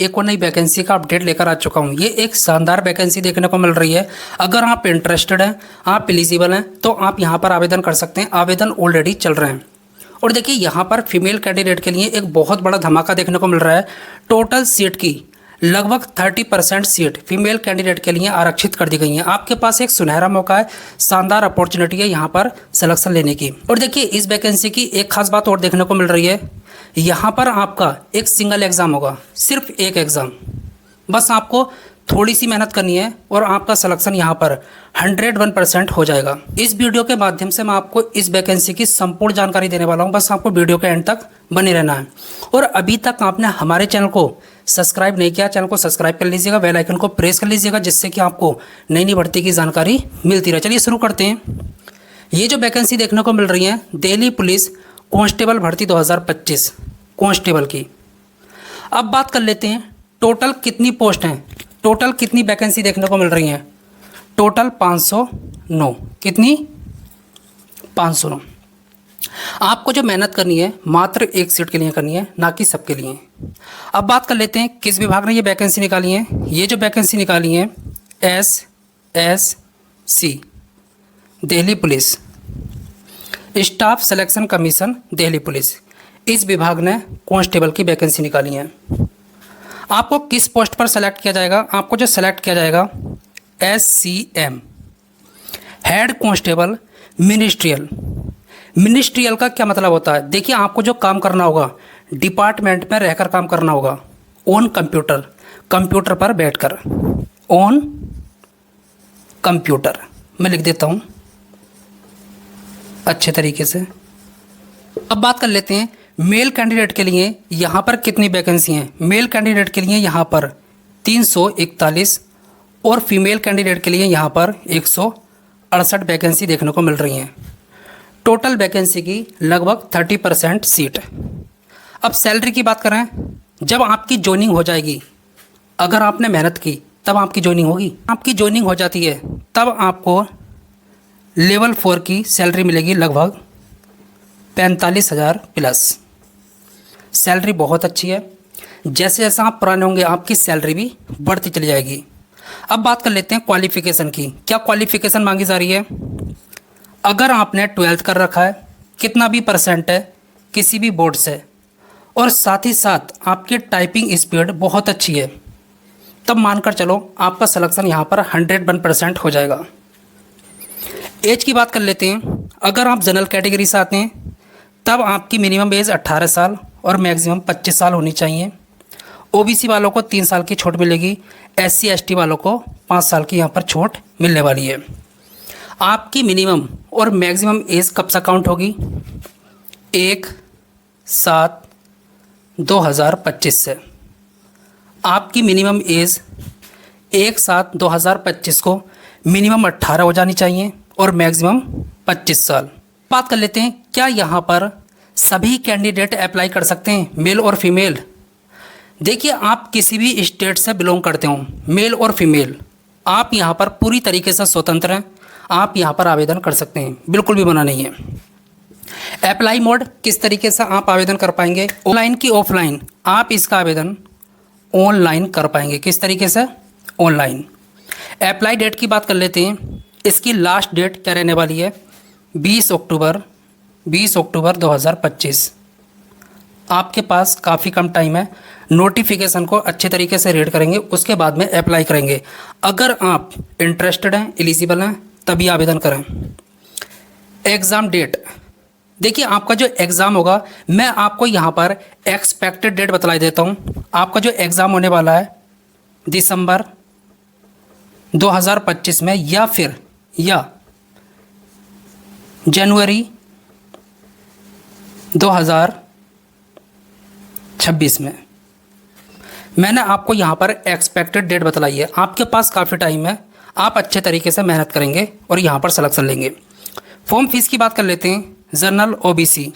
एक और नई वैकेंसी का अपडेट लेकर आ चुका हूँ। ये एक शानदार वैकेंसी देखने को मिल रही है। अगर आप इंटरेस्टेड हैं, आप एलिजिबल हैं, तो आप यहाँ पर आवेदन कर सकते हैं। आवेदन ऑलरेडी चल रहे हैं। और देखिए यहाँ पर फीमेल कैंडिडेट के लिए एक बहुत बड़ा धमाका देखने को मिल रहा है। टोटल सीट की लगभग 30% सीट फीमेल कैंडिडेट के लिए आरक्षित कर दी गई हैं। आपके पास एक सुनहरा मौका है, शानदार अपॉर्चुनिटी है यहाँ पर सिलेक्शन लेने की। और देखिए इस वैकेंसी की एक खास बात और देखने को मिल रही है। यहाँ पर आपका एक सिंगल एग्ज़ाम होगा, सिर्फ एक एग्ज़ाम। बस आपको थोड़ी सी मेहनत करनी है और आपका सिलेक्शन यहाँ पर 101% हो जाएगा। इस वीडियो के माध्यम से मैं आपको इस वैकेंसी की संपूर्ण जानकारी देने वाला हूँ। बस आपको वीडियो के एंड तक बने रहना है। और अभी तक आपने हमारे चैनल को सब्सक्राइब नहीं किया, चैनल को सब्सक्राइब कर लीजिएगा, बेल आइकन को प्रेस कर लीजिएगा, जिससे कि आपको नई नई भर्ती की जानकारी मिलती रहे। चलिए शुरू करते हैं। ये जो वैकेंसी देखने को मिल रही है, दिल्ली पुलिस कांस्टेबल भर्ती 2025 कांस्टेबल की। अब बात कर लेते हैं टोटल कितनी पोस्ट हैं, टोटल कितनी वैकेंसी देखने को मिल रही हैं। टोटल 509। कितनी? 509। आपको जो मेहनत करनी है मात्र एक सीट के लिए करनी है, ना कि सबके लिए। अब बात कर लेते हैं किस विभाग ने ये वैकेंसी निकाली है। ये जो वैकेंसी निकाली है SSC Delhi police, staff selection commission Delhi police, इस विभाग ने कांस्टेबल की वैकेंसी निकाली है। आपको किस पोस्ट पर सेलेक्ट किया जाएगा? आपको जो सेलेक्ट किया जाएगा SCM head constable ministerial. Ministerial का क्या मतलब होता है? देखिए आपको जो काम करना होगा डिपार्टमेंट में रहकर काम करना होगा, ऑन कंप्यूटर, कंप्यूटर पर बैठकर, ऑन कंप्यूटर। मैं लिख देता हूँ अच्छे तरीके से। अब बात कर लेते हैं मेल कैंडिडेट के लिए यहाँ पर कितनी वैकेंसी हैं। मेल कैंडिडेट के लिए यहाँ पर 341 और फीमेल कैंडिडेट के लिए यहाँ पर 168 वैकेंसी देखने को मिल रही हैं। टोटल वैकेंसी की लगभग 30% सीट। अब सैलरी की बात करें, जब आपकी जॉइनिंग हो जाएगी, अगर आपने मेहनत की तब आपकी जॉइनिंग होगी। आपकी जॉइनिंग हो जाती है तब आपको लेवल 4 की सैलरी मिलेगी लगभग 45,000 प्लस। सैलरी बहुत अच्छी है। जैसे जैसे आप पुराने होंगे आपकी सैलरी भी बढ़ती चली जाएगी। अब बात कर लेते हैं क्वालिफ़िकेशन की। क्या क्वालिफ़िकेशन मांगी जा रही है? अगर आपने 12th कर रखा है, कितना भी परसेंट है किसी भी बोर्ड से, और साथ ही साथ आपकी टाइपिंग स्पीड बहुत अच्छी है, तब मानकर चलो आपका सिलेक्शन यहाँ पर 101% हो जाएगा। एज की बात कर लेते हैं। अगर आप जनरल कैटेगरी से आते हैं तब आपकी मिनिमम एज 18 साल और मैक्सिमम 25 साल होनी चाहिए। ओबीसी वालों को 3 साल की छूट मिलेगी। SC ST वालों को 5 साल की यहाँ पर छूट मिलने वाली है। आपकी मिनिमम और मैक्सिमम एज कब से काउंट होगी? 1/7/2025 से। आपकी मिनिमम एज 1/7/2025 को मिनिमम 18 हो जानी चाहिए और मैक्सिमम 25 साल। बात कर लेते हैं क्या यहाँ पर सभी कैंडिडेट अप्लाई कर सकते हैं, मेल और फीमेल? देखिए आप किसी भी स्टेट से बिलोंग करते हो, मेल और फीमेल, आप यहाँ पर पूरी तरीके से स्वतंत्र हैं। आप यहाँ पर आवेदन कर सकते हैं, बिल्कुल भी मना नहीं है। अप्लाई मोड किस तरीके से आप आवेदन कर पाएंगे, ऑनलाइन की ऑफलाइन? आप इसका आवेदन ऑनलाइन कर पाएंगे। किस तरीके से? ऑनलाइन। अप्लाई डेट की बात कर लेते हैं। इसकी लास्ट डेट क्या रहने वाली है? 20 अक्टूबर 2025। आपके पास काफ़ी कम टाइम है। नोटिफिकेशन को अच्छे तरीके से रीड करेंगे, उसके बाद में अप्लाई करेंगे। अगर आप इंटरेस्टेड हैं, एलिजिबल हैं, तभी आवेदन करें। एग्ज़ाम डेट, देखिए आपका जो एग्ज़ाम होगा, मैं आपको यहाँ पर एक्सपेक्टेड डेट बतला देता हूँ। आपका जो एग्ज़ाम होने वाला है दिसंबर 2025 में या जनवरी 2026 में। मैंने आपको यहाँ पर एक्सपेक्टेड डेट बतलाई है। आपके पास काफ़ी टाइम है, आप अच्छे तरीके से मेहनत करेंगे और यहाँ पर सिलेक्शन लेंगे। फॉर्म फीस की बात कर लेते हैं। जनरल OBC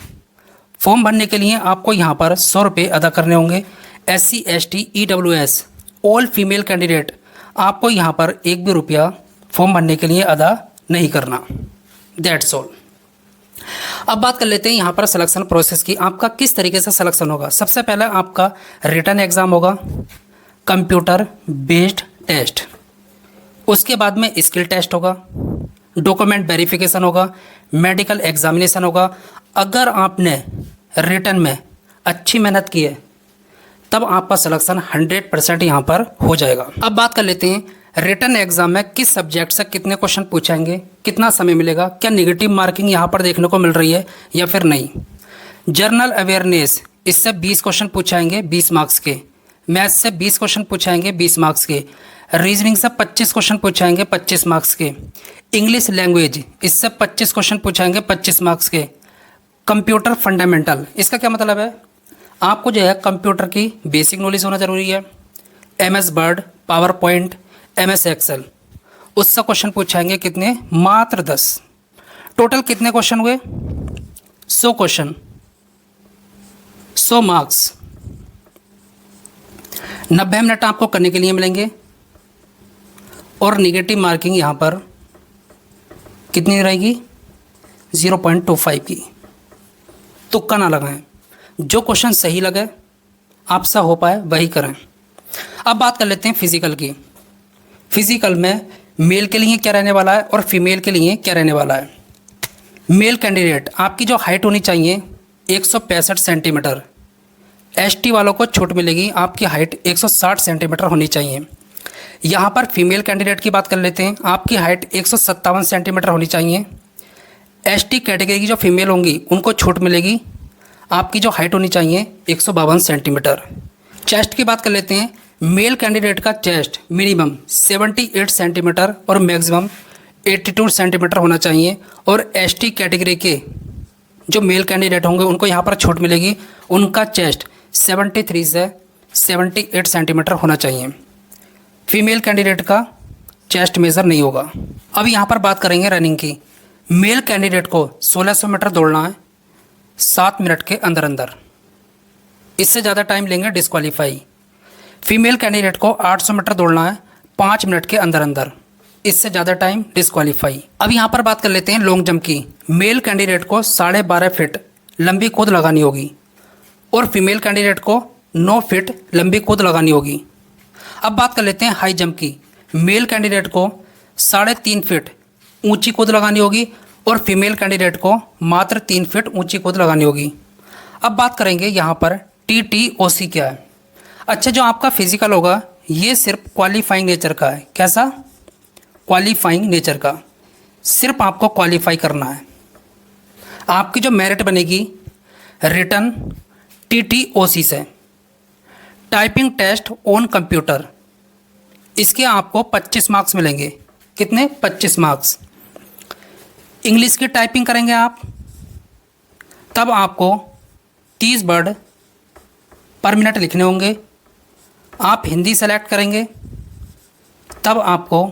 फॉर्म भरने के लिए आपको यहाँ पर 100 रुपये अदा करने होंगे। SC ST EWS all female candidate, आपको यहाँ पर 1 भी रुपया फॉर्म भरने के लिए अदा नहीं करना। That's all. अब बात कर लेते हैं यहाँ पर सिलेक्शन प्रोसेस की। आपका किस तरीके से सिलेक्शन होगा। सबसे पहले आपका रिटन एग्ज़ाम होगा, कंप्यूटर बेस्ड टेस्ट। उसके बाद में स्किल टेस्ट होगा, डॉक्यूमेंट वेरिफिकेशन होगा, मेडिकल एग्जामिनेशन होगा। अगर आपने रिटन में अच्छी मेहनत की है तब आपका सिलेक्शन 100% यहाँ पर हो जाएगा। अब बात कर लेते हैं रिटन एग्जाम में किस सब्जेक्ट से कितने क्वेश्चन पूछेंगे, कितना समय मिलेगा, क्या नेगेटिव मार्किंग यहाँ पर देखने को मिल रही है या फिर नहीं। जनरल अवेयरनेस, इससे 20 क्वेश्चन पूछाएंगे 20 मार्क्स के। मैथ्स से 20 क्वेश्चन पूछाएंगे 20 मार्क्स के। रीजनिंग से 25 क्वेश्चन पूछाएंगे 25 मार्क्स के। इंग्लिश लैंग्वेज, इससे 25 क्वेश्चन पूछाएंगे 25 मार्क्स के। कंप्यूटर फंडामेंटल, इसका क्या मतलब है, आपको जो है कंप्यूटर की बेसिक नॉलेज होना जरूरी है। MS word, PowerPoint, MS excel, उससे क्वेश्चन पूछाएंगे कितने, मात्र 10। टोटल कितने क्वेश्चन हुए, 100 क्वेश्चन, 100 मार्क्स। 90 मिनट आपको करने के लिए मिलेंगे और निगेटिव मार्किंग यहाँ पर कितनी रहेगी, 0.25 की। तुक्का ना लगाएं, जो क्वेश्चन सही लगे आपसे हो पाए वही करें। अब बात कर लेते हैं फिजिकल की। फिजिकल में मेल के लिए क्या रहने वाला है और फीमेल के लिए क्या रहने वाला है। मेल कैंडिडेट, आपकी जो हाइट होनी चाहिए 165 सेंटीमीटर। ST वालों को छूट मिलेगी, आपकी हाइट 160 सेंटीमीटर होनी चाहिए। यहाँ पर फीमेल कैंडिडेट की बात कर लेते हैं, आपकी हाइट 157 सेंटीमीटर होनी चाहिए। ST कैटेगरी की जो फीमेल होंगी उनको छूट मिलेगी, आपकी जो हाइट होनी चाहिए 152 सेंटीमीटर। चेस्ट की बात कर लेते हैं, मेल कैंडिडेट का चेस्ट मिनिमम 78 सेंटीमीटर और मैक्सिमम 82 सेंटीमीटर होना चाहिए। और ST कैटेगरी के जो मेल कैंडिडेट होंगे उनको यहाँ पर छूट मिलेगी, उनका चेस्ट 73 से 78 सेंटीमीटर होना चाहिए। फीमेल कैंडिडेट का चेस्ट मेज़र नहीं होगा। अब यहाँ पर बात करेंगे रनिंग की। मेल कैंडिडेट को 1600 मीटर दौड़ना है 7 मिनट के अंदर अंदर, इससे ज़्यादा टाइम लेंगे डिस्क्वालीफाई। फीमेल कैंडिडेट को 800 मीटर दौड़ना है 5 मिनट के अंदर अंदर, इससे ज़्यादा टाइम डिस्क्वालीफाई। अब यहाँ पर बात कर लेते हैं लॉन्ग जंप की। मेल कैंडिडेट को 12.5 फीट लंबी कूद लगानी होगी और फीमेल कैंडिडेट को 9 फीट लंबी कूद लगानी होगी। अब बात कर लेते हैं हाई जंप की। मेल कैंडिडेट को 3.5 फीट ऊंची कूद लगानी होगी और फीमेल कैंडिडेट को मात्र 3 फीट ऊंची कूद लगानी होगी। अब बात करेंगे यहाँ पर TTOC क्या है। अच्छा, जो आपका फिजिकल होगा ये सिर्फ क्वालिफाइंग नेचर का है। कैसा, क्वालिफाइंग नेचर का, सिर्फ आपको क्वालिफाई करना है। आपकी जो मेरिट बनेगी रिटन TTOC से। टाइपिंग टेस्ट ऑन कंप्यूटर, इसके आपको 25 मार्क्स मिलेंगे। कितने, 25 मार्क्स। इंग्लिश की टाइपिंग करेंगे आप, तब आपको 30 वर्ड पर मिनट लिखने होंगे। आप हिंदी सेलेक्ट करेंगे तब आपको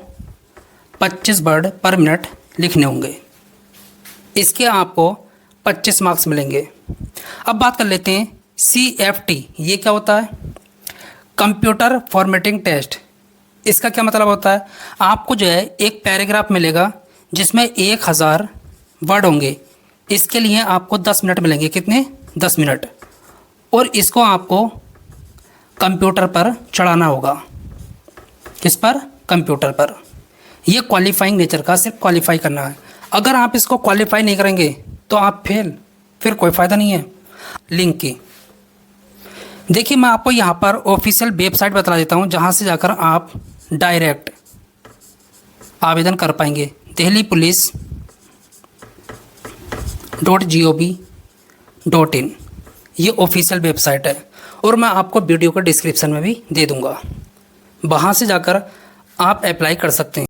25 वर्ड पर मिनट लिखने होंगे, इसके आपको 25 मार्क्स मिलेंगे। अब बात कर लेते हैं CFT, ये क्या होता है, कंप्यूटर फॉर्मेटिंग टेस्ट। इसका क्या मतलब होता है, आपको जो है एक पैराग्राफ मिलेगा जिसमें 1000 वर्ड होंगे, इसके लिए आपको 10 मिनट मिलेंगे। कितने, 10 मिनट। और इसको आपको कंप्यूटर पर चढ़ाना होगा। किस पर, कंप्यूटर पर। ये क्वालिफाइंग नेचर का, सिर्फ क्वालिफाई करना है। अगर आप इसको क्वालिफाई नहीं करेंगे तो आप फेल, फिर कोई फ़ायदा नहीं है। लिंक की देखिए, मैं आपको यहाँ पर ऑफिशियल वेबसाइट बता देता हूँ जहाँ से जाकर आप डायरेक्ट आवेदन कर पाएंगे। delhipolice.gov.in, ये ऑफिशियल वेबसाइट है और मैं आपको वीडियो को डिस्क्रिप्शन में भी दे दूँगा। वहाँ से जाकर आप अप्लाई कर सकते हैं।